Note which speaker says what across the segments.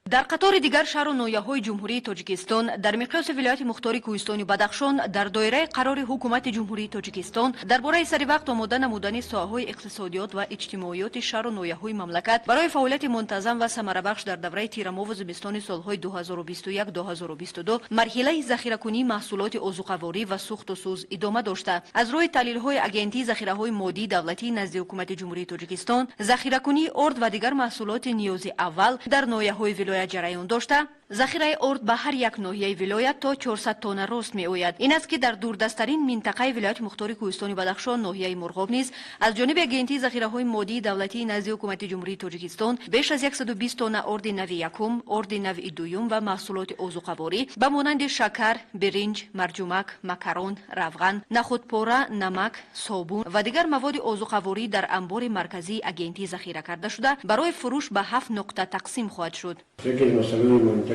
Speaker 1: дар қатори дигар шаҳру ноҳияҳои ҷумҳурии тоҷикистон дар миқёси вилояти мухтори кӯҳистони бадахшон дар доираи қарори ҳукумати ҷумҳурии тоҷикистон дар бораи саривақт омода намудани соҳаҳои иқтисодиёт ва иҷтимоиёти шаҳру ноҳияҳои мамлакат барои фаъолияти мунтазам ва самарабахш дар давраи тирамову зимистони солҳои 2021-2022 марҳилаи захиракунии маҳсулоти озуқаворӣ ва сӯхту сӯз идома дошта. аз рӯи таҳлилҳои агентии захираҳои моддии давлатии назди ҳукумати ҷумҳурии тоҷикистон захиракунии орд ва дигар маҳсулоти ниёзи аввал дар ноҳияҳои вилоят ҷараён дошта. захираи орд ба ҳар як ноҳияи вилоят то 400 тонна рост меояд. ин аст ки дар дурдастарин минтақаи вилояти мухтори кӯҳистони бадахшон ноҳияи мурғоб низ аз ҷониби агентии захираҳои моддии давлатии назди ҳукумати ҷумҳурии тоҷикистон беш аз 120 тонна орди нави якум, орди нави дуюм ва маҳсулоти озуқаворӣ ба монанди шакар, биринҷ, марҷумак, макарон, равған, нахудпора, намак, собун ва дигар маводи озуқаворӣ дар амбори марказии агентии захира карда шуда барои фурӯш ба 7 нуқта тақсим хоҳад шуд.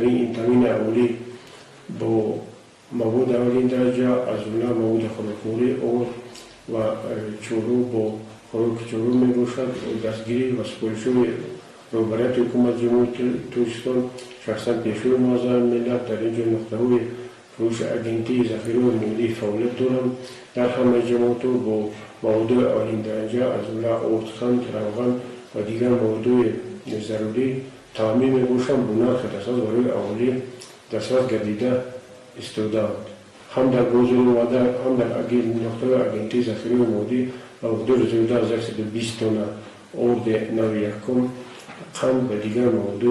Speaker 2: این تامین اولی با مواد اولین درجه از اونها مواد خوراکوری اور و چورو با خوراک چورو می باشد و دستگیری و سپارش‌های روبرات حکومت جمهوری توجیستان شخصا پیشور معظم ملت در اینجا نقطه‌های فروش اگنتی ذخیره ملی فعالیت دارند. در همه جماعت با مواد اولین درجه از اونها ارتخند، روغن و دیگر مواد ضروری تامین می‌باشند به نرخ دسترس برای اولیه دسترس گردیده استودند. هم در بازار اومده هم در نقطه اگنتی ذخیره مادی و حدود زیاده از 120 تن ارد نو یکم قند و دیگر مواد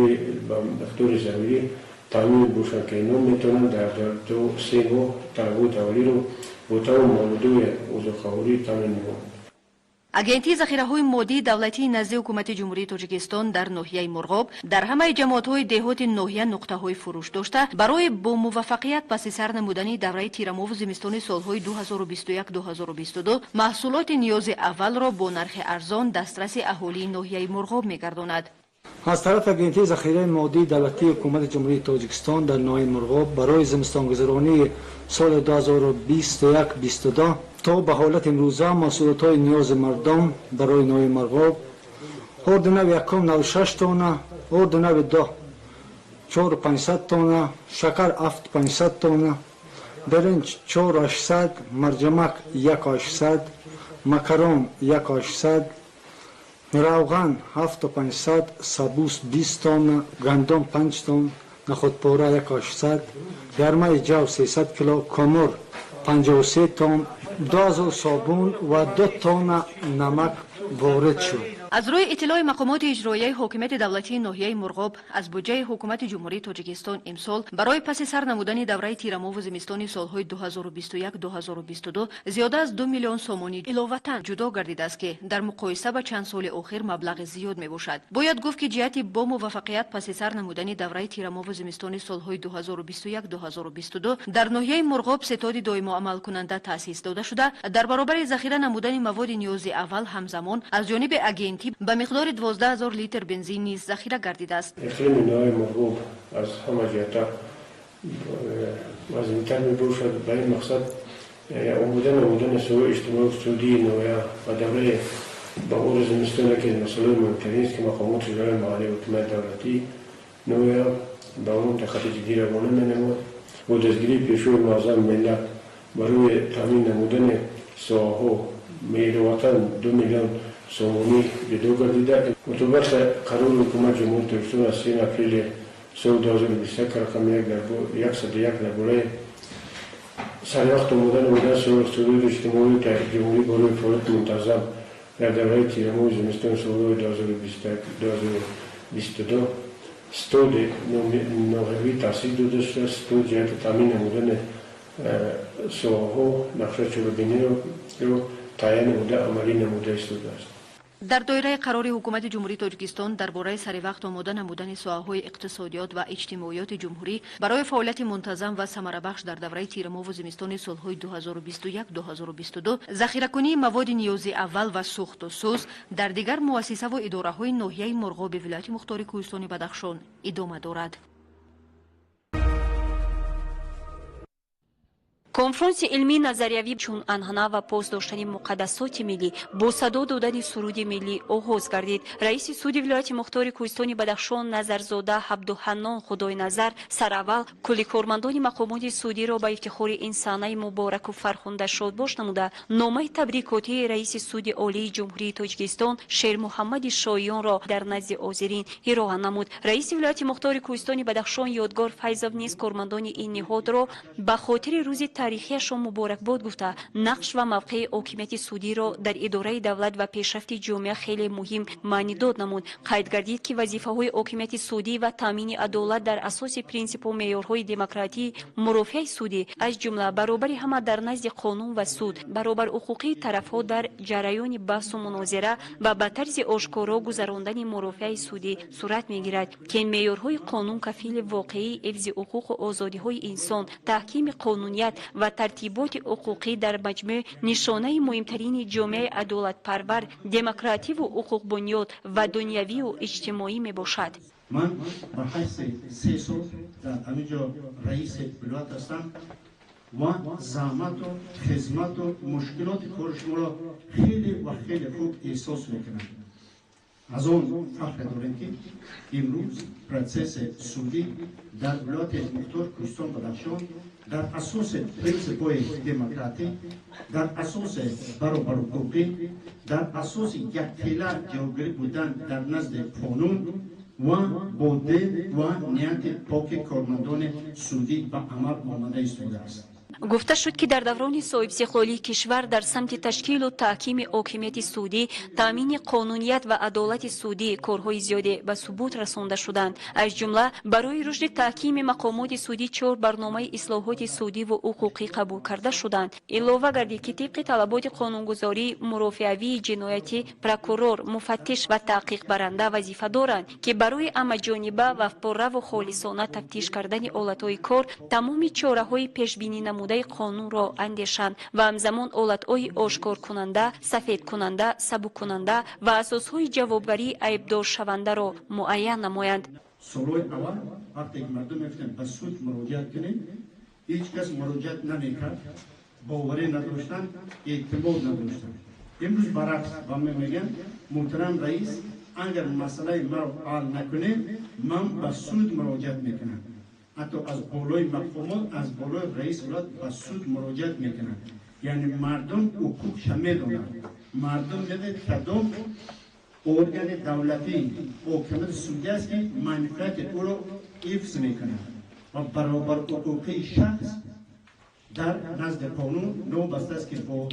Speaker 2: به مقدار ضروری تامین می‌باشند که اینا میتونند در 2-3 ماه تنوع اولیه رو با تمام مواد ازوخوری تامین می‌کنند.
Speaker 1: агентии захираҳои моддии давлатии назди ҳукумати ҷумҳурии тоҷикистон дар ноҳияи мурғоб дар ҳамаи ҷамоатҳои деҳоти ноҳия нуқтаҳои фурӯш дошта барои бо муваффақият паси сар намудани давраи тирамову зимистони солҳои 2021-2022 маҳсулоти ниёзи аввалро бо нархи арзон дастраси аҳолии ноҳияи мурғоб мегардонад.
Speaker 3: از طرف агентии ذخیره مادی دولتی حکومت جمهوری تاجیکستان در ناحیه مرغاب برای زمستانگذرانی سال 2021-2022 تا به حالت امروزه محصولات نیاز مردم برای ناحیه مرغاب ارد نو یکم 96 تانه، ارد نو دو 4500 تانه، شکر 7500 تانه، برنج 4800، مرجمک 1800، مکرون 1800، روغن 7500، سبوس 20 تانه، گندم 5 تن، نخودپاره 1800، گرمه جو 300 کیلو، کمر 53 تن، 2000 صابون و 2 تن نمک وارد شد.
Speaker 1: аз рӯи иттилои мақомоти иҷроияи ҳокимияти давлатии ноҳияи мурғоб аз буҷаи ҳукумати ҷумҳурии тоҷикистон имсол барои паси сар намудани давраи тирамову зимистони солҳои 2021-2022 зиёда аз 2 миллион сомонӣ иловатан ҷудо гардидааст ки дар муқоиса ба чанд соли охир маблағи зиёд мебошад. бояд гуфт ки ҷиҳати бо муваффақият паси сар намудани давраи тирамову зимистони солҳои 2021-2022 дар ноҳияи мурғоб сетоди доимоамалкунанда таъсис дода шуда дар баробари захира намудани маводи ниёзи аввал ҳамзамон аз ҷониби агент به مقدار 12000 لیتر بنزین نیز ذخیره گردیده است.
Speaker 2: اقلیم ناحیه مرغوب از همه جهات عظیم‌تر می‌باشد. به این مقصد آمدن سوء اجتماعی اقتصادی ناحیه و دوره بهار زمستان که مسئله مهمترین است که مقامات اداره محلی و حکومت دولتی ناحیه به اون تخطی جدی روانه می‌نمود و دستگیری پیشور معظم ملت برای تامین نمودن ساحه‌ها می‌رواتن 2 میلیون سومونی جدو گردیده. مطابق قرار حکومت جمهوری تاجیکستان از 3 اپریل سال 2021 رقم 101 درباره سربخت آمدن سالهای اجتماعی جمهوری برای فعالیت منتظم در دوره تیرماه زمستان سالهای 2022 استاد نوحوی تأسیس داده شده است تا جهت تامین نمودن ساحه‌ها نقشه چوبینی رو تعیین نموده عملی نموده ایستاده است.
Speaker 1: дар доираи қарори ҳукумати ҷумҳурии тоҷикистон дар бораи саривақт омода намудани соҳаҳои иқтисодиёт ва иҷтимоиёти ҷумҳурӣ барои фаъолияти мунтазам ва самарабахш дар давраи тирамову зимистони солҳои 2021-2022 захиракунии маводи ниёзи аввал ва сӯхту сӯз дар дигар муассисаву идораҳои ноҳияи мурғоби вилояти мухтори кӯҳистони бадахшон идома дорад.
Speaker 4: کنفرانس علمی نظریوی چون انحنا و پاسداشتن مقدسات ملی با صدا دادن سرود ملی آغاز گردید. رئیس سود ولایت مختار کوهستان بدخشان نظرزاده عبدالحنان خدای نظر سراول کل کارمندان مقامات سودی را به افتخار این صحنه مبارک و فرخنده شادباش نموده نامه تبریکاتی رئیس سود عالی جمهوری تاجیکستان شیر محمد شایان را در نزد حاضرین ارائه نمود. رئیس ولایت مختار کوهستان بدخشان یادگار فیض‌آب نیز کارمندان این نهاد را به خاطر روز تاریخیش مبارکباد گفته نقش و موقع حاکمیت سعودی را در اداره دولت و پیشرفت جامعه خیلی مهم معنی داد نمود. قید گردید که وظیفه های حاکمیت سعودی و تامین عدالت در اساس پرینسیپ و معیارهای دموکراتی مرافع سعودی از جمله برابر همه در نزد قانون و سود، برابر حقوقی طرفها در جریان بحث و مناظره و به طرز آشکارا گذراندن مرافع سعودی صورت میگیرد که این معیارهای قانون کفیل واقعی حفظ حقوق و آزادی های انسان، تحکیم قانونیت و ترتیبات حقوقی در مجموع نشانه مهمترین جامعه عدالت پرور، دموکراتی و حقوق بنیاد و دنیوی و اجتماعی می باشد.
Speaker 5: من به حیث 3 سال در همینجا رئیس ولایت هستم و زحمت و خدمت و مشکلات کار شما را خیلی و خیلی خوب احساس میکنم. از آن فخر دارم که امروز پروسس سودی در ولایت مختار کوهستان بدخشان در اساس پرینسیپ‌های دموکراتی، در اساس برابر حقوقی، در اساس یک تله جوگری بودن در نزد قانون و با دل و نیت پاک کارمندان سعودی به عمل آمده ایستاده است.
Speaker 4: گفته شد که در دوران صاحب استقلالی کشور در سمت تشکیل و تحکیم حاکمیت سعودی، تامین قانونیت و عدالت سعودی کارهای زیادی به ثبوت رسانده شدند. از جمله برای رشد تحکیم مقامات سعودی 4 برنامه اصلاحات سعودی و حقوقی قبول کرده شدند. علاوه گردید که طبق طلبات قانونگذاری مرافعوی جنایتی پروکورور، مفتش و تحقیق برنده وظیفه دارند که برای همه جانبه و پررو و خالصانه تفتیش کردن حالتهای کار تمام چاره‌های پیش بینی نموده قانون را اندیشند و همزمان حالتهای آشکار کننده، سفید کننده، سبک کننده و اساسهای جوابگری عیبدار شونده را معین نمایند.
Speaker 5: سالهای اول وقتی که مردم می‌گفتن به سود مراجعت کنید، هیچ کس مراجعت نمی‌کرد، باوری نداشتن، اعتماد نداشتن. امروز برعکس و میگن محترم رئیس اگر مسئله مرا حل نکنه من به سود مراجعت میکنم. حتی از بالای مقامات، از بالای رئیس ولایت به سود مراجعت میکنن. یعنی مردم حقوقش میدونن. مردم میدونن کدام ارگان دولتی حکومت سعودی است که منفعت او را حفظ میکنه و برابر حقوقی شخص در نزد قانون نوبسته است که با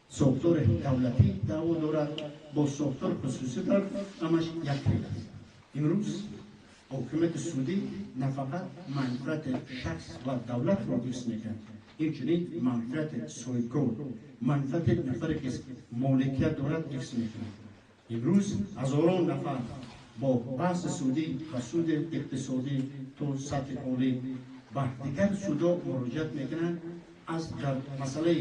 Speaker 5: ساختار دولتی دعوا دارد، با ساختار خصوصی دارد، همش یک است. امروز حکومت سعودی نه فقط منفعت شخص و دولت را حفظ میکند، همچنین منفعت صاحبکار، منفعت نفری که مالکیت دارد حفظ میکند. امروز هزاران نفر با بحث سعودی و سود اقتصادی تا سطح عالی به دیگر سودا مراجعت میکنند. از در مسئله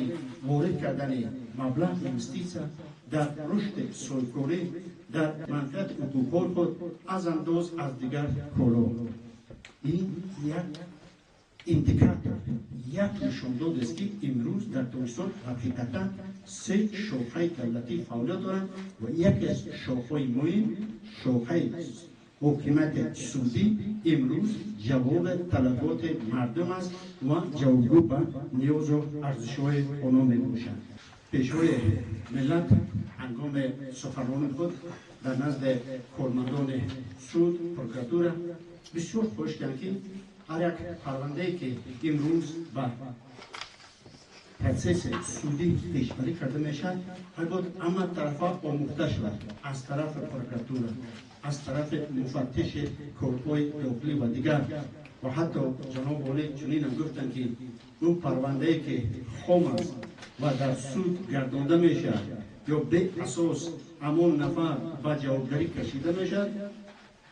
Speaker 5: وارد کردن مبلغ اینوستیسیا در رشد صاحبکاری در منفعت حقوق خود از انداز از دیگر کارا. این یک ایندیکاتور، یک نشانداد است که امروز در تاجیکستان حقیقتا 3 شاخه دولتی فعالیت دارند و یکی از شاخه‌های مهم شاخه حکومت سعودی امروز جواب طلبات مردم است و جوابگو به نیاز و ارزش‌های آنها میباشد. پیشوای ملت هنگام سخنرانی خود در نزد کارمندان سود پروکراتور بسیار خوش کرد که هر یک پرونده‌ای که امروز به پروسس سودی پیشبری کرده میشد باید همه طرفا آموخته شود، از طرف پروکراتور، از طرف مفتش کارهای داخلی و دیگر. و حتی جناب عالی چنین هم گفتن که اون پرونده‌ای که خام است و در سود گردانده میشه یا به اساس همون نفر به جوابداری کشیده میشد،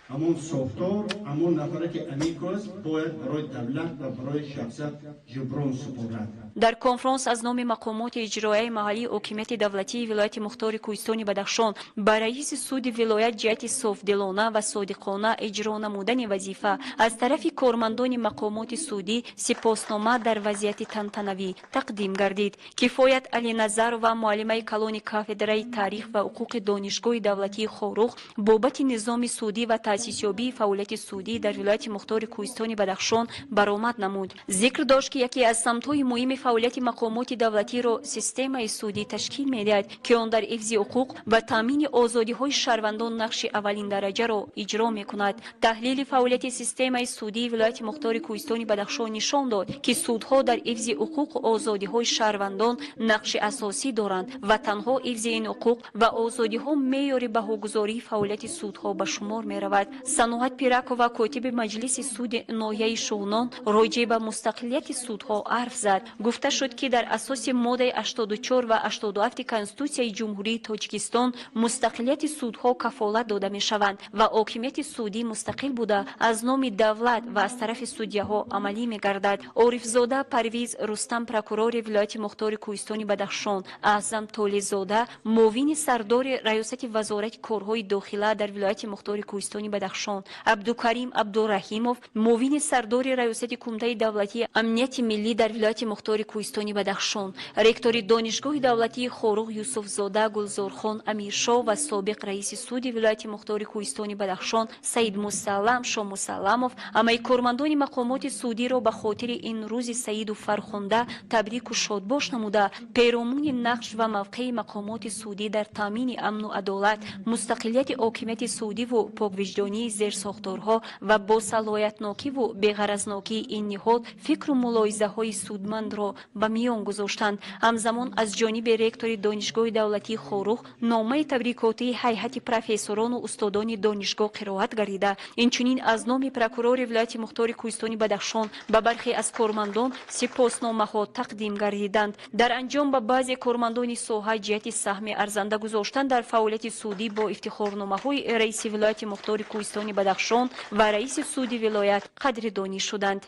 Speaker 5: همون ساختار، همون نفره که امیکاست باید برای دولت و برای شخصیت جبران سپرد.
Speaker 4: дар конферанс аз номи мақомоти иҷроияи маҳаллии ҳокимияти давлатии вилояти мухтори кӯҳистони Бадахшон ба раиси суди вилоят ҷиҳати софдилона ва содиқона иҷро намудани вазифа аз тарафи кормандони мақомоти судӣ сипоснома дар вазъияти тантанавӣ тақдим гардид. Кифоят Алиназарова, муаллимаи калони кафедраи таърих ва ҳуқуқи донишгоҳи давлатии Хорух бобати низоми судӣ ва таъсисёбии фаъолияти судӣ дар вилояти мухтори кӯҳистони Бадахшон баромад намуд. зикр дошт ки яке аз самтҳои муҳими фаъолияти мақомоти давлатиро системаи судӣ ташкил медиҳад ки он дар ҳифзи ҳуқуқ ва таъмини озодиҳои шаҳрвандон нақши аввалин дараҷаро иҷро мекунад. таҳлили фаъолияти системаи судии вилояти мухтори кӯҳистони Бадахшон нишон дод ки судҳо дар ҳифзи ҳуқуқу озодиҳои шаҳрвандон нақши асосӣ доранд ва танҳо ҳифзи ин ҳуқуқ ва озодиҳо меъёри баҳогузории фаъолияти судҳо ба шумор меравад. Саноҳат Пиракова, котиби маҷлиси суди ноҳияи Шуғнон, роҷеъ ба мустақилияти судҳо ҳарф зад. гуфта шуд ки дар асоси моддаи 84 ва 87 Конститутсияи Ҷумҳурии Тоҷикистон мустақилияти судҳо кафолат дода мешаванд ва ҳокимияти судӣ мустақил буда аз номи давлат ва аз тарафи судяҳо амалӣ мегардад. Орифзода Парвиз Рустам, прокурори вилояти мухтори кӯҳистони Бадахшон, Аъзам Толизода, муовини сардори раёсати вазорати корҳои дохила дар вилояти мухтори кӯҳистони Бадахшон, Абдукарим Абдураҳимов, муовини сардори раёсати кумитаи давлатии амнияти миллӣ дар вилояти мухтори кӯҳистони Бадахшон, ректори донишгоҳи давлатии Хорух Юсуфзода Гулзорхон Амиршоҳ ва собиқ раиси суди вилояти мухтори кӯҳистони Бадахшон Саид Мусаллам Шомусалламов ҳамаи кормандони мақомоти судиро ба хотири ин рӯзи Саиду Фархонда табрику шодбош намуда, пейромони нақш ва мавқеи мақомоти судӣ дар таъмини амну адолат, мустақилияти ҳокимияти судиву поквиҷдонии зерсохторҳо ва босалоятнокиву беғаразнокии ин ниҳод фикру мулоҳизаҳои судмандро ба миён гузоштанд. ҳамзамон аз ҷониби ректори донишгоҳи давлатии Хорух номаи табрикотии ҳайҳати профессорону устодони донишгоҳ қироат гардида, инчунин аз номи прокурори вилояти мухтори кӯҳистони Бадахшон ба бархе аз кормандон сипосномаҳо тақдим гардиданд. дар анҷом ба баъзе кормандони соҳа ҷиҳати саҳми арзанда гузоштан дар фаъолияти судӣ бо ифтихорномаҳои раиси вилояти мухтори кӯҳистони Бадахшон ва раиси суди вилоят қадридонӣ шуданд.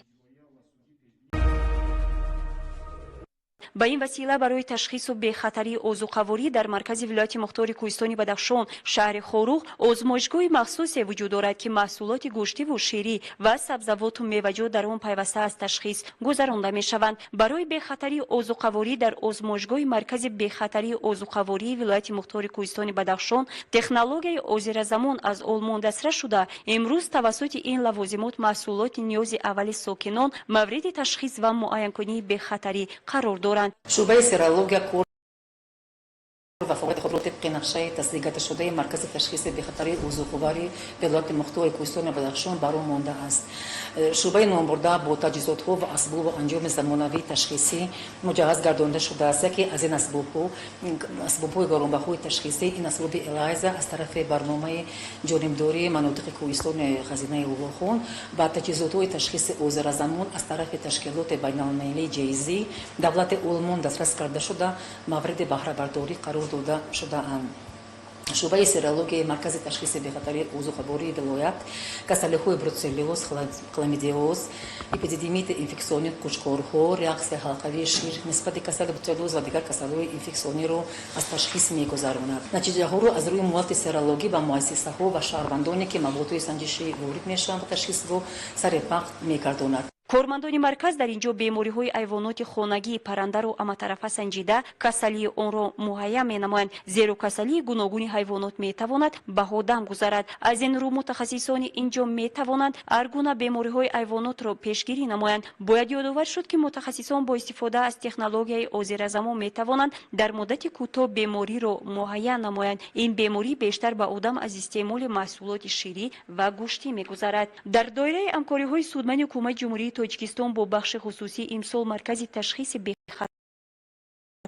Speaker 4: ба ин васила барои ташхису бехатарии озуқаворӣ дар маркази вилояти мухтори кӯҳистони Бадахшон шаҳри Хорух озмоишгоҳи махсусе вуҷуд дорад ки маҳсулоти гӯштиву ширӣ ва сабзавоту меваҷот дар он пайваста аз ташхис гузаронда мешаванд. барои бехатарии озуқаворӣ дар озмоишгоҳи маркази бехатарии озуқавории вилояти мухтори кӯҳистони Бадахшон технологияи озиразамон аз олмон дастра шуда, имрӯз тавассути ин лавозимот маҳсулоти ниёзи аввали сокинон мавриди ташхис ва муайянкунии бехатарӣ қарор доранд.
Speaker 6: شعبه سیرولوژی کور و فوقیت خود را طبق نقشه تصدیق شده مرکز تشخیص بخطری عضوخواری ولایت مختار کوهستان بدخشان برآمده مانده است. شعبه نامبرده با تجهیزات و اسباب و انجام زمانوی تشخیصی مجهز گردانده شده است که از این اسباب‌های گرانبهای تشخیصی این اسباب الایزا از طرف برنامه جانبداری مناطق کوهستان خزینه اولاخون با تجهیزات تشخیص عذرزمان از طرف تشکیلات بین‌المللی جایزی دولت آلمان دسترس کرده شده مورد بهره برداری قرار داده شده اند. شعبه سیرولوژی مرکز تشخیص بخطری عضوخواری ولایت کسلی‌های بروسلوز، کلامیدیوز، اپیدمیت انفکسیونی قوچکارها، ریاکسیون حلقوی شیر نسبت کسل بروسلوز و دیگر کسل‌های انفکسیونی را از تشخیص می‌گذراند. نتیجه‌ها را از روی مواد سیرولوژی و مؤسسه‌ها و شهروندانی که مواد سنجشی وارد میشوند و تشخیص را سرپخت می‌گرداند.
Speaker 4: кормандони марказ дар ин ҷо бемориҳои ҳайвоноти хонагии паррандару аматарафа санҷида касалии онро муҳайя менамоянд, зеро касалии гуногуни ҳайвонот метавонад ба одам гузарад. аз ин рӯ мутахассисони ин ҷо метавонанд ҳар гуна бемориҳои ҳайвонотро пешгирӣ намоянд. бояд ёдовар шуд ки мутахассисон бо истифода аз технологияи озиразамон метавонанд дар муддати кӯтоҳ бемориро муҳайя намоянд. ин беморӣ бештар ба одам аз истеъмоли маҳсулоти ширӣ ва гӯштӣ мегузарад. дар доираи ҳамкориҳои судмани ҳукумати ҷумҳурии Тоҷикистон бо бахши хусусӣ имсол маркази ташхиси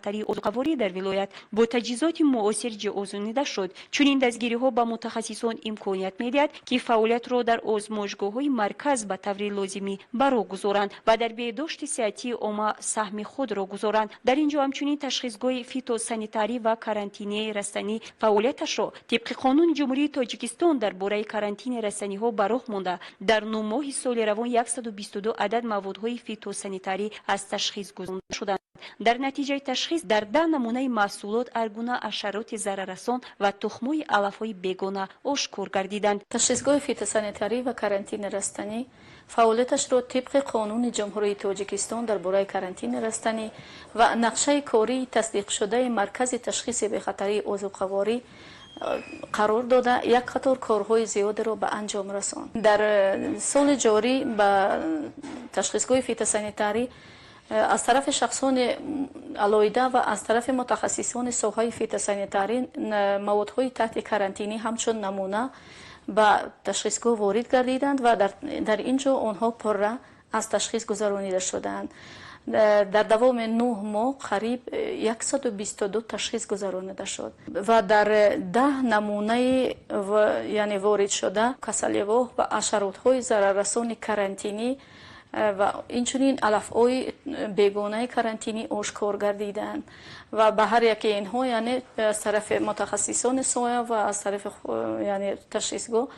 Speaker 4: خطری عضوقواری در ولایت با تجهیزات معاصر جهازانیده شد. چنین دستگیری‌ها به متخصصان امکانیت می‌دهد که فعالیت را در آزمایشگاه‌های مرکز به طور لازمی برگزارند و در بهداشت صحتی عامه سهم خود را گذارند. در اینجا همچنین تشخیصگاه فیتوسانیتاری و کارانتینی رستنی فعالیتش را طبق قانون جمهوری تاجیکستان درباره کارانتین رستنی‌ها به راه مانده. در 9 ماه سال روان 122 عدد موادهای فیتوسانیتاری از تشخیص گذرانده شدند. در نتیجه تشخیص در 10 نمونه محصولات ارگونه حشرات ضرررسان و تخم‌های علف‌های بیگانه آشکار گردیدند.
Speaker 7: تشخیصگاه فیتوسانیتاری و کارانتین رستنی فعالیتش را طبق قانون جمهوری تاجیکستان درباره کارانتین رستنی و نقشه کاری تصدیق شده مرکز تشخیص بخطری عضوقواری قرار داده یک قطار کارهای زیاد را به انجام رساند. در سال جاری به تشخیصگاه فیتوسانیتاری از طرف شخصان علایده و از طرف متخصصان ساحه فیتوسانیتاری موادهای تحت کارانتینی همچون نمونه به تشخیصگاه وارد گردیدند و در اینجا آنها پره از تشخیص گذرانیده شدند. در دوام 9 ماه قریب 122 تشخیص گذرانیده شد و در 10 نمونه یعنی وارد شده کسلیواه و حشرات‌های ضرررسان کارانتینی و اینچنین علف‌های بیگانه کارانتینی آشکار گردیدند و به هر یک اینها یعنی از طرف متخصصان سایه و از طرف یعنی تشخیصگاه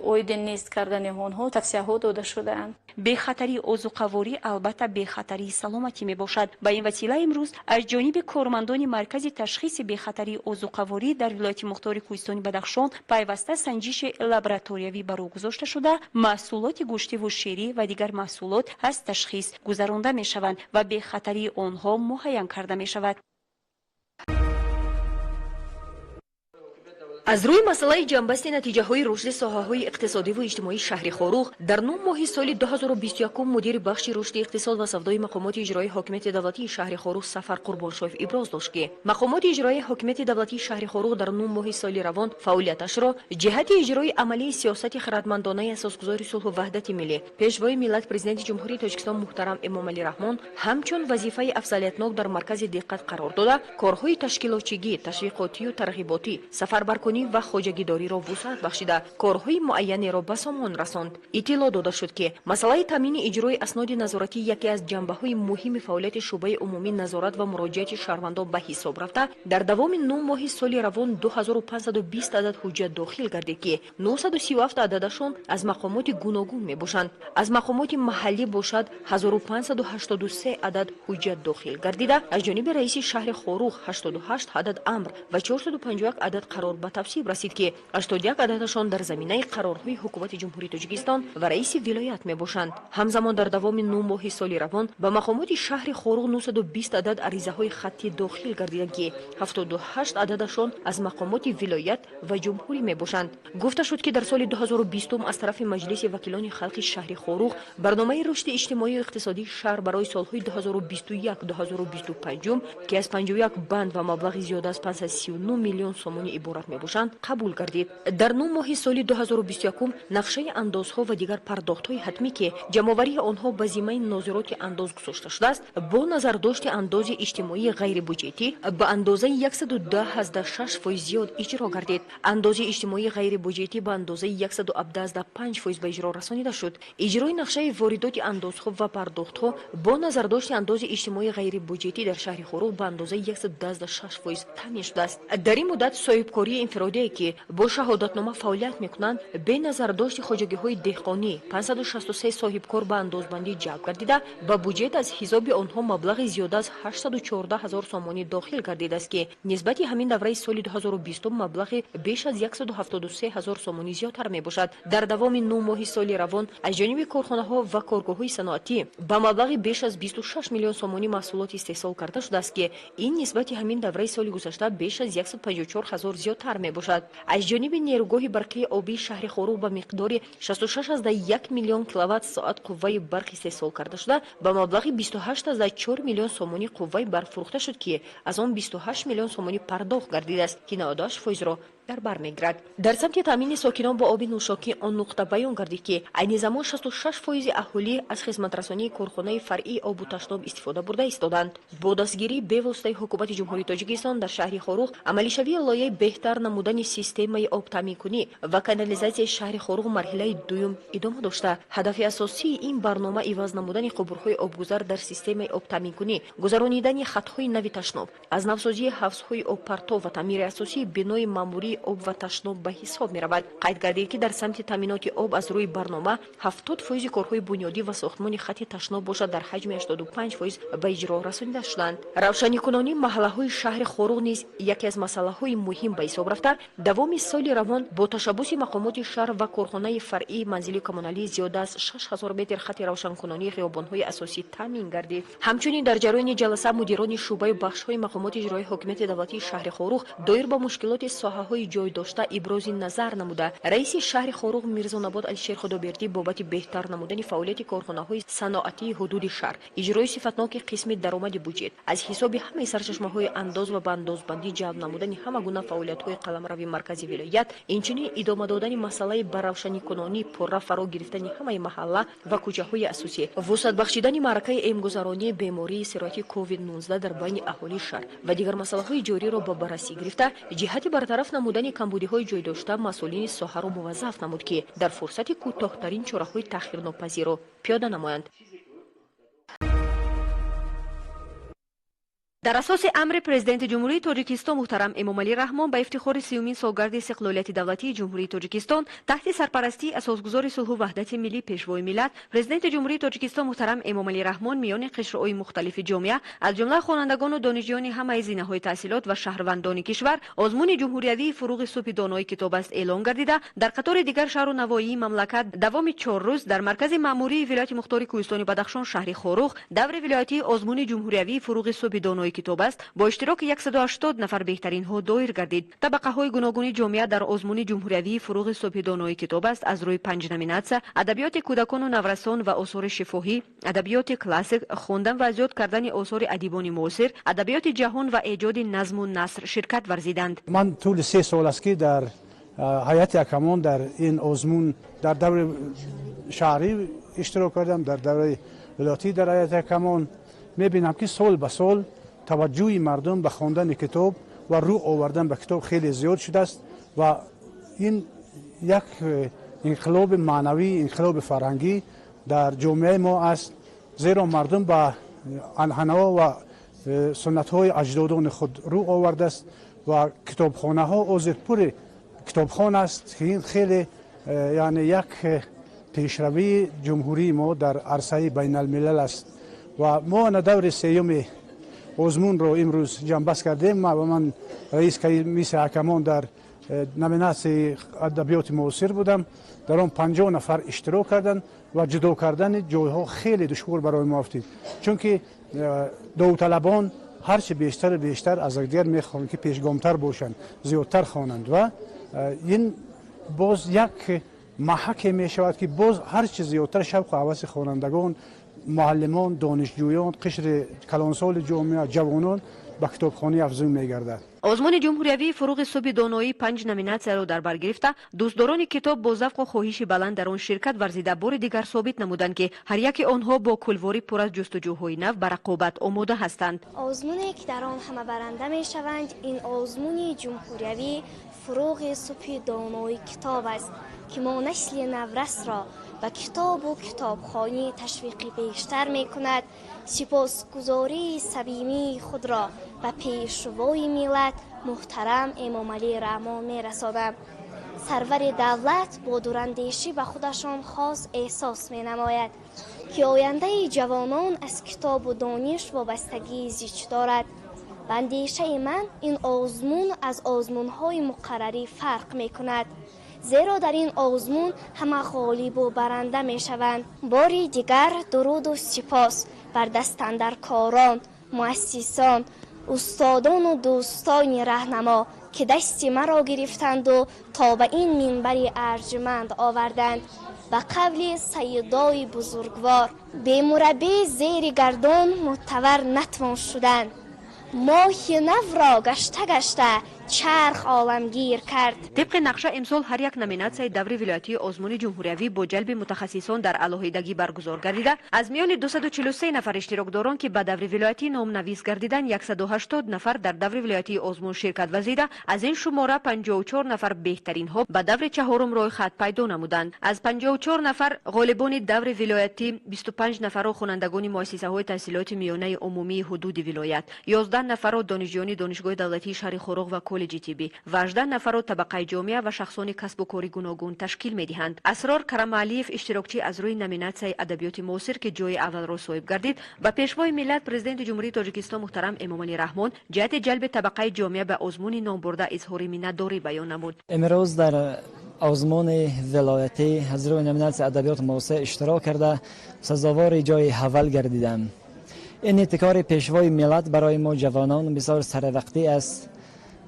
Speaker 7: اوید نیست کردن آنها توصیه‌ها داده شده‌اند.
Speaker 4: بخطری عضوقواری البته بخطری سلامتی می باشد. با این وسیله امروز از جانب کارمندان مرکز تشخیص بخطری عضوقواری در ولایت مختار کوهستان بدخشان پیوسته سنجش لابراتوریوی برگزارده شده. محصولات گوشتی و شیری و دیگر محصولات از تشخیص گذرانده می شوند و بخطری آنها معین کرده می شود.
Speaker 1: از روی مسئله جنبست نتیجه‌های رشد ساحه‌های اقتصادی و اجتماعی شهر خاروخ در 9 ماه سال 2021 مدیر بخش رشد اقتصاد و سودای مقامات اجرایی حاکمیت دولتی شهر خاروخ سفر قربانشاف ابراز داشت که مقامات اجرایی حاکمیت دولتی شهر خاروخ در 9 ماه سال روان فعالیتش را جهت اجرای عملی سیاست خردمندانه اساسگذار صلح و وحدت ملی پیشوای ملت پرزیدنت جمهوری تاجیکستان محترم امامعلی رحمان همچون وظیفه افضلیتناک در مرکز دقت قرار داده کارهای تشکیلاتچی تشویقاتی و ترغیباتی سفربرکنی و خواجگیداری را وسعت بخشیده کارهای معینی را به سامان رساند. اطلاع داده شد که مسئله تامین اجرای اسناد نظارتی یکی از جنبه‌های مهم فعالیت شعبه عمومی نظارت و مراجعت شهروندان به حساب رفته. در دوام 9 ماه سال روان 2520 عدد حجت داخل گردید که 937 عددشان از مقامات گوناگون میباشند. از مقامات محلی باشد 1583 عدد حجت داخل گردیده. از جانب رئیس شهر خاروخ 88 عدد امر و 451 عدد قرار به تفصیل رسید که 81 عددشان در زمینه قرارهای حکومت جمهوری تاجیکستان و رئیس ولایت می باشند. همزمان در دوام 9 ماه سال روان به مقامات شهر خاروخ 920 عدد عریضه های خطی داخل گردیدند که 78 عددشان از مقامات ولایت و جمهوری می باشند. گفته شد که در سال 2020 از طرف مجلس وکیلان خلق شهر خاروخ برنامه رشد اجتماعی و اقتصادی شهر برای سالهای 2021-2025 که از 51 بند و مبلغ زیاد از 539 میلیون سومانی عبارت می باشند قبول گردید. در 9 ماه سال 2021 نقشه اندازها و دیگر پرداخت‌های حتمی که جمع‌آوری آنها به ذمه ناظرات انداز گذاشته شده است با نظرداشت انداز اجتماعی غیر بودجتی به اندازه 110.6% زیاد اجرا گردید. انداز اجتماعی غیر بودجتی به اندازه 117.5% به اجرا رسانیده شد. اجرای نقشه واردات اندازها و پرداخت‌ها با نظرداشت انداز اجتماعی غیر بودجتی در شهر خاروخ به اندازه 110.6% تامین شده است. در این مدت صاحبکاری انفرادی که با شهادتنامه فعالیت میکنند به نظر داشت خواجگی‌های دهقانی 563 صاحبکار به اندازبندی جلب گردیده با بودجت از حساب آنها مبلغ زیاد از 814,000 سومانی داخل گردیده است که نسبت همین دوره سال 2020 مبلغ بیش از 173,000 سومانی زیادتر می باشد. در دوام 9 ماه سال روان از جانب کارخانه‌ها و کارگاه‌های صنعتی با مبلغ بیش از 26 میلیون سومانی محصولات استحصال کرده شده است که این نسبت همین دوره سال گذشته بیش از 154,000 زیادتر می باشد. از جانب نیروگاه برقی آبی شهر خاروخ به مقدار 66.1 میلیون کیلووات ساعت قوه برق استحصال کرده شده با مبلغ 28.4 میلیون سومانی قوه برق فروخته شد که از آن 28 میلیون سومانی پرداخت گردیده است که 98% را
Speaker 8: در بر میگیرد. در سمت تامین ساکنان با آب نوشاکی آن نقطه بیان گردید که عین زمان 66% اهالی از خدمترسانی کارخانه فرعی آب و تشناب استفاده برده ایستادند. با دستگیری به واسطه حکومت جمهوری تاجیکستان در شهر خوروغ عملی شوی لایحه بهتر نمودن سیستم آب تامین کنی و کانالیزاسیون شهر خوروغ مرحله دوم ادامه داشته. هدف اساسی این برنامه عوض نمودن قبورهای آبگذر در سیستم آب تامین کنی، گذرانیدن خطهای نوی تشناب، از نوسازی حوضهای آب پرتو و تعمیر اساسی بنای ماموری آب و تشناب به حساب می رود. قید گردید که در سمت تامینات آب از روی برنامه 70% کارهای بنیادی و ساختمان خط تشناب باشد در حجم 85% به اجرا رسانیده شدند. روشنی کنانی محله های شهر خوروغ نیز یکی از مسئله های مهم به حساب رفته. دوام سال روان با تشبث مقامات شهر و کارخانه فرعی منزل کمونالی زیاده از 6000 متر خط روشن کنانی خیابان های اساسی تامین گردید. همچنین در جریان جلسه مدیران شعبه بخش های مقامات اجرایی حکومت دولتی شهر خوروغ دایر به مشکلات ساحه های جای داشته ابراز نظر نموده. رئیس شهر خوروغ میرزاناباد علیشیر خدابردی بابت بهتر نمودن فعالیت کارخانه های صنعتی حدود شهر، اجرای صفتناک قسم درآمد بودجه، از حساب همه سرچشمه های انداز و اندازبندی جلب نمودن همه گونه فعالیت های قلمرو مرکزی ولایت، اینچنین ادامه دادن مسئله روشنی کنانی پررا فرا گرفتن همه محله و کوچه های اساسی، وسعت بخشیدن معرکه امگذرانی بیماری سرایت کووید 19 در بین اهالی شهر و دیگر مسائل های جاری را به بررسی گرفته، جهت برطرف نمودن کمبودی های جای داشته مسئولین ساحه را موظف نمود که در فرصت کوتاه‌ترین چاره‌های تأخیرناپذیر را پیاده نمایند.
Speaker 1: در اساس امر پرزیدنت جمهوری تاجیکستان محترم امامعلی رحمان به افتخار 30مین سالگرد استقلالیت دولتی جمهوری تاجیکستان تحت سرپرستی اساسگزار صلح و وحدت ملی پیشوای ملت، پرزیدنت جمهوری تاجیکستان محترم امامعلی رحمان میان قشرهای مختلف جامعه از جمله خوانندگان و دانشجویان همه زینه‌های تحصیلات و شهروندان کشور آزمون جمهوریوی فروغ صبح دانایی کتاب است اعلان گردیده. در قطار دیگر شهر و نواحی مملکت دوام 4 روز در مرکز مأموری ولایت مختار کوهستان بدخشان شهر خوروغ دور ولایتی آزمون جمهوریوی فروغ صبح دانایی کتاب است با اشتراک 180 نفر بهترین ها دایر گردید. طبقه های گوناگون جامعه در آزمون جمهوریوی فروغ صبح دانایی کتاب است از روی 5 نامیناسیون: ادبیات کودکان و نورسان و آثار شفاهی، ادبیات کلاسیک، خواندن و زیاد کردن آثار ادیبان معاصر، ادبیات جهان و ایجاد نظم و نثر شرکت ورزیدند.
Speaker 9: من طول 3 سال است که در هیئت حکمان در این آزمون در دوره شهری اشتراک کردم، در دوره ولایتی در هیئت حکمان. می‌بینم که سال به سال توجه مردم به خواندن کتاب و رو آوردن به کتاب خیلی زیاد شده است و این یک انقلاب معنوی، انقلاب فرهنگی در جامعه ما است، زیرا مردم به عنعنه‌ها و سنت‌های اجدادان خود رو آورده است و کتابخانه ها آزادپور کتابخانه است که این خیلی یعنی یک پیشروی جمهوری ما در عرصه بین الملل است و ما دور 3 آزمون رو امروز جنبش کردیم. من رئیس کمیسیون حکمان در نامیناسی ادبیات معاصر بودم. در آن 50 نفر اشتراک کردند و جدا کردن جایها خیلی دشوار برای ما افتاد، چون که داوطلبان هرچه بیشتر و بیشتر از دیگر میخوان که پیشگامتر باشند، زیادتر خوانند و این باز یک محک می شود که باز هرچه زیادتر شوق و هوس خوانندگان، معلمان، دانشجویان، قشر کلانسال جامعه، جوانان به کتابخانه افزون می‌گردد.
Speaker 1: آزمون جمهوریوی فروغ صبح دانایی 5 نامیناسیون را در بر گرفته. دوستداران کتاب با ذوق و خواهش بلند در آن شرکت ورزیده بار دیگر ثابت نمودند که هر یک آنها با کلواری پر از جستجوهای نو بر رقابت آماده هستند.
Speaker 10: آزمونی که در آن همه برنده می‌شوند، این آزمون جمهوریوی فروغ صبح دانایی کتاب است که ما نسل نورس را به کتاب و کتابخوانی تشویقی بیشتر می کند. سپاسگزاری صمیمی خود را به پیشوای ملت محترم امامعلی رحمان می رسانم. سرور دولت با دوراندیشی به خودشان خاص احساس می نماید که آینده جوانان از کتاب و دانش وابستگی زیست دارد. به اندیشه من این آزمون از آزمون‌های مقرری فرق می کند، زیرا در این آزمون همه غالب و برنده می شوند. باری دیگر درود و سپاس بر دستاندرکاران، مؤسسان، استادان و دوستان راهنما که دست مرا گرفتند و تا به این منبر ارجمند آوردند. به قول سیدای بزرگوار، به مربی زیر گردون متور نتوان شدن. ماه نو را گشته چرخ عالمگیر کرد.
Speaker 1: طبق نقشه امسال هر یک نامیناسیای دوره ولایتی آزمون جمهوریوی با جلب متخصصان در علاهیدگی برگزار گردیده. از میان 243 نفر اشتراکداران که به دوره ولایتی نامنویس گردیدند 180 نفر در دوره ولایتی آزمون شرکت ورزیده. از این شماره 54 نفر بهترین ها به دوره چهارم راه خط پیدا نمودند. از 54 نفر غالبان دوره ولایتی 25 نفر خوانندگان مؤسسه های تحصیلات میانه عمومی حدود ولایت، 11 نفر دانشجویان دانشگاه دولتی شهر خروغ و کالج طبی و 18 نفر طبقه جامعه و شخصان کسب و کاری گوناگون تشکیل می‌دهند. اسرار کرم علیف اشتراکچی از روی نامیناسیای ادبیات معاصر که جای اول را صاحب گردید و پیشوای ملت پرزیدنت جمهوری تاجیکستان محترم امامعلی رحمان جهت جلب طبقه جامعه به آزمون نام برده اظهار منتداری بیان نمود.
Speaker 11: امروز در آزمون ولایتی از روی نامیناسیای ادبیات معاصر اشتراک کرده سزاوار جای اول گردیدم. این ابتکار پیشوای ملت برای ما جوانان بسیار سروقتی است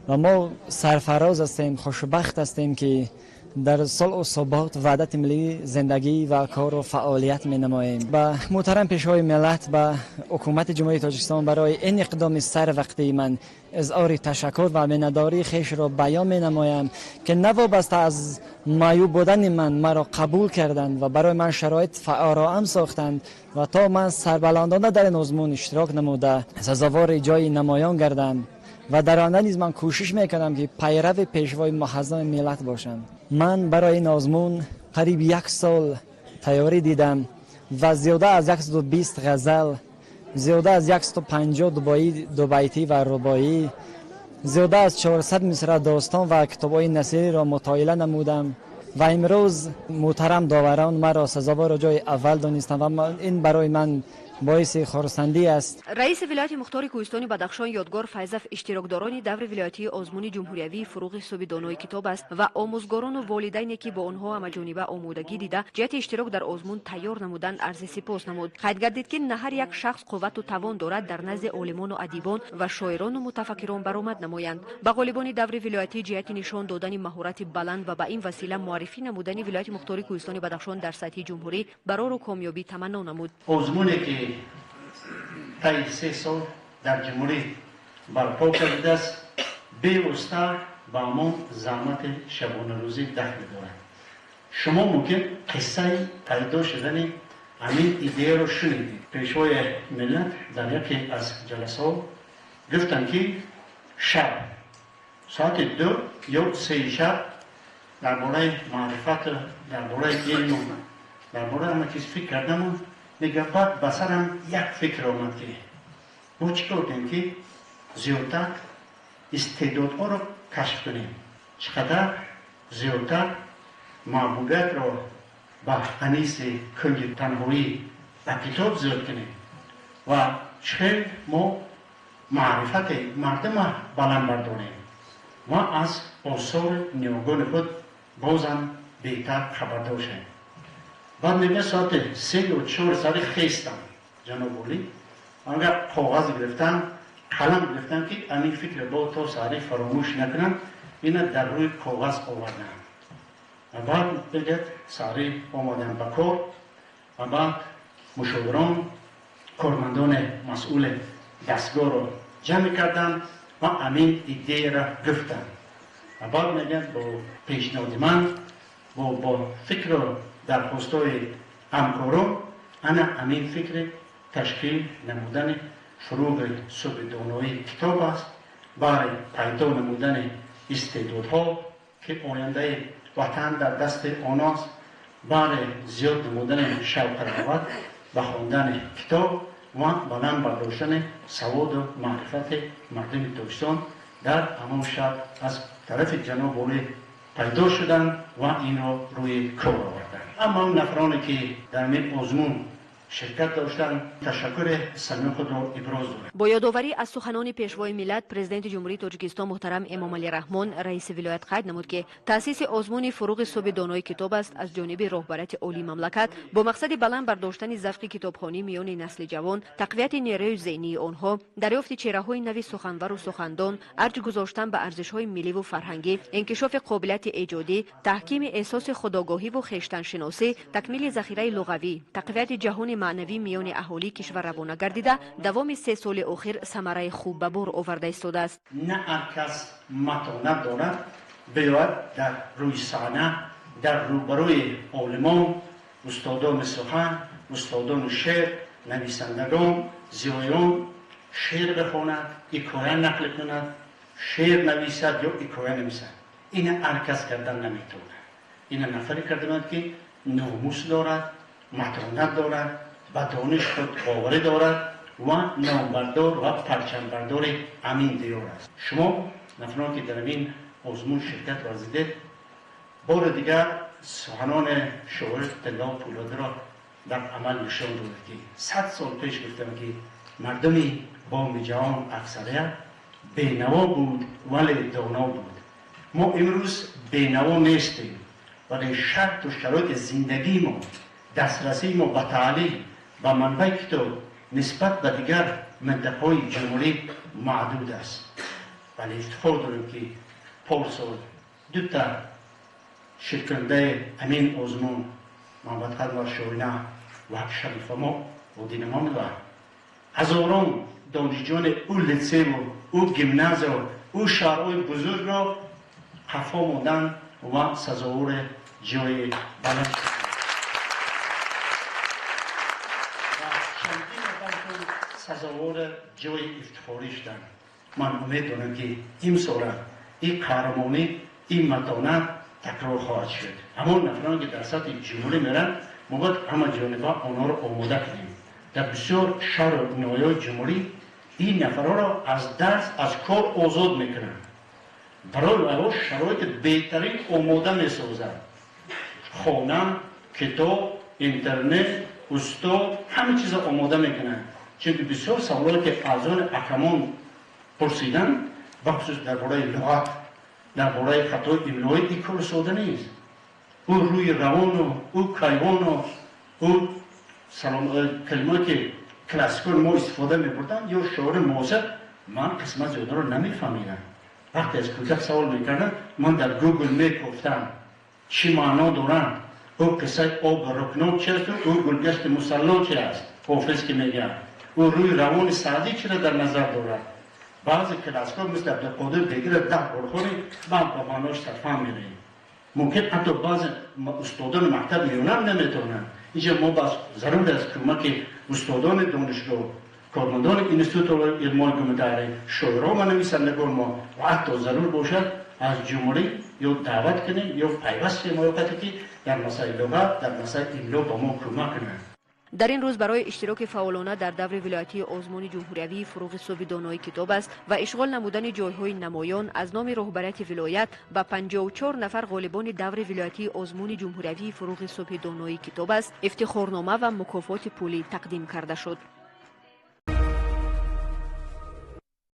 Speaker 11: و ما سرفراز هستیم، خوشبخت هستیم که در صلح و ثبات وحدت ملی زندگی و کار و فعالیت می نماییم. با محترم پیشوای ملت و حکومت جمهوری تاجیکستان برای این اقدام سروقتی من اظهار تشکر و منتداری خویش را بیان می نمایم که نوابسته از معیوب بودن من مرا قبول کردند و برای من شرایط فراهم ساختند و تا من سربلندانه در این آزمون اشتراک نموده سزاوار جای نمایان گردم و در آینده نیز من کوشش میکنم که پیرو پیشوای محظم ملت باشم. من برای این آزمون قریب 1 سال تیاری دیدم و زیاده از 120 غزل، زیاده از 150 دو بیتی و رباعی، زیاده از 400 مصرع داستان و کتاب‌های نثری را مطالعه نمودم و امروز محترم داوران مرا سزاوار جای اول دانستند و این برای من باعث خرسندی است.
Speaker 1: رئیس ولایت مختار کوهستان بدخشان یادگار فیضف اشتراکداران دوره ولایتی آزمون جمهوریوی فروغ صبح دانای کتاب است و آموزگاران و والدینی که با آنها همجانبه آمادگی دیده جهت اشتراک در آزمون تیار نمودند عرض سپاس نمود. قید گردید که نه هر یک شخص قوت و توان دارد در نزد عالمان و ادیبان و شاعران و متفکران برآمد نمایند. به غالبان دوره ولایتی جهت نشان دادن مهارت بلند و به این وسیله معرفی نمودن ولایت مختار کوهستان بدخشان در سطح جمهوری برای کامیابی تمنا نمود.
Speaker 5: آزمونی که طی 3 سال در جمهوری برپا کرده است به واسطه با ما زحمت شبانه روزی دخل دارد. شما ممکن قصه پیدا شدن همین ایده رو شنیدید. پیشوای ملت در یکی از جلسه ها گفتن که شب ساعت 2 یا 3 شب درباره معرفت، درباره علم، درباره همه چیز فکر کردم. میگه بعد بسرم یک فکر آمد که ما چیکار کنیم که زیادتر استعدادها رو کشف کنیم، چقدر زیادتر محبوبیت رو به انیس کنج تنهایی به کتاب زیاد کنیم و چقدر ما معرفت مردم بلند برداریم و از آثار نیاگان خود بازم بهتر خبردار شیم. بعد میگه ساعت 3 و 4 ساعت خیستم جناب عالی، اگر کاغذ گرفتم قلم گرفتم که همین فکر با تا ساعت فراموش نکنم اینه در روی کاغذ آوردم و بعد بگه ساعت آمدم به کار و بعد مشاوران کارمندان مسئول دستگاه رو جمع کردم و همین ایده را گفتم و بعد میگه با پیشنهاد من با فکر درخواستای همکاران انا همین فکر تشکیل نمودن فروغ صبح دانایی کتاب است برای پیدا نمودن استعدادها که آینده وطن در دست آناست، برای زیاد نمودن شوق رغبت به خواندن کتاب و بلند برداشتن سواد و معرفت مردم تاجیکستان در همان شب از طرف جناب عالی پیدا شدن و این را روی کار آوردن. اما اون نفرانی که در این آزمون شرکت داشتن تشکر صمیمی خود را ابراز دارم.
Speaker 1: با یادآوری از سخنان پیشوای ملت پرزیدنت جمهوری تاجیکستان محترم امامعلی رحمان رئیس ولایت قید نمود که تأسیس آزمون فروغ صبح دانای کتاب است از جانب راهبرت عالی مملکت با مقصد بلند برداشتن ذوق کتابخوانی میان نسل جوان، تقویت نیروی ذهنی آنها، دریافت چهره‌های نوی سخنور و سخندان، ارج گذاشتن به ارزش‌های ملی و فرهنگی، انکشاف قابلیت ایجادی، تحکیم احساس خودآگاهی و خویشتن شناسی، تکمیل ذخیره لغوی، تقویت جهان
Speaker 8: معنوی میان اهالی کشور روانه گردیده دوام 3 سال اخیر ثمره خوب به بار آورده ایستاده است.
Speaker 5: نه هر کس متانت دارد بیاید در روی صحنه در روبروی عالمان، استادان سخن، استادان شعر، نویسندگان، زیایان شعر بخواند، حکایه نقل کند، شعر نویسد یا حکایه نویسد. این هر کس کردن نمیتونه. این نفری کردند که ناموس دارد، متانت دارد، به دانش خود باوری دارد و نامبردار و پرچمبردار امین دیار است. شما نفران که در این آزمون شرکت ورزیدید، بار دیگر سخنان شاعر طلا پولادی را در عمل نشان داد که 100 سال پیش گفتم که مردمی بام جهان اکثریت بینوا بود ولی دانا بود. ما امروز بینوا نیستیم ولی شرط و شرایط زندگی ما، دسترسی ما به تعلیم و منبع کتاب نسبت به دیگر منطقه‌های جمهوری محدود است. ولی افتخار داریم که پارسال 2 تا شرکنده امین آزمون محمد خدمت شاینه و شریف ما و دین ما می‌دارد. هزاران دانشجویان او لیسه و او گیمناز و او شهرهای بزرگ را خفا ماندن و سزاوار جای بلند شدند. و چندین نفر سزاوار جای افتخاری شدند. من امید دارم که این سال این قهرمانی، این متانت تکرار خواهد شد. همون نفرانی که در سطح جمهوری میرن ما باید همه جانبه آنها را آماده کنیم. در بسیار شهر و نواحی‌های جمهوری این نفرها را از درس از کار آزاد میکنند. برای شرایط بهترین آماده میسازند. خانه، کتاب، اینترنت، استاد همه چیز آماده میکنند. چون بسیار سوالاتی که اعضای اکرمان پرسیدن بخصوص درباره لغت، درباره خطای املایی این کار ساده نیست. او روی روان و او کیوان و او کلمه که کلاسیکال ما استفاده می‌بردن یا شعر معاصر من قسمت زیاده رو نمی‌فهمیدم. وقتی از کودک سوال می‌کردم من در گوگل می‌گفتم چی معنا دارن، او قصه آب رکنات چی است و او گلگشت مصلا چی است. حافظ که میگه او روی روان سعدی چی را در نظر دارد. بعضی کلاسیکال مثل عبدالقادر بگیره 10 بار خونی بعد با معناش تفهم می‌ریم. ممکن حتی بعض استادان مکتب یونان نمیتونن. اینجا ما باز ضرور است کمک استادان دانشگاه، کارمندان اینستیتوت علم گمداری، شاعران و نویسندگان ما و حتی ضرور باشد از جمهوری یا دعوت کنیم یا پیوست موقتی که در مسائل لغت، در مسائل املا با ما کمک کنند.
Speaker 8: در این روز برای اشتراک فعالانه در دور ولایتی آزمون جمهوریوی فروغ صبح دانایی کتاب است و اشغال نمودن جایهای نمایان از نام رهبریت ولایت به 54 نفر غالبان دور ولایتی آزمون جمهوریوی فروغ صبح دانایی کتاب است افتخارنامه و مکافات پولی تقدیم کرده شد.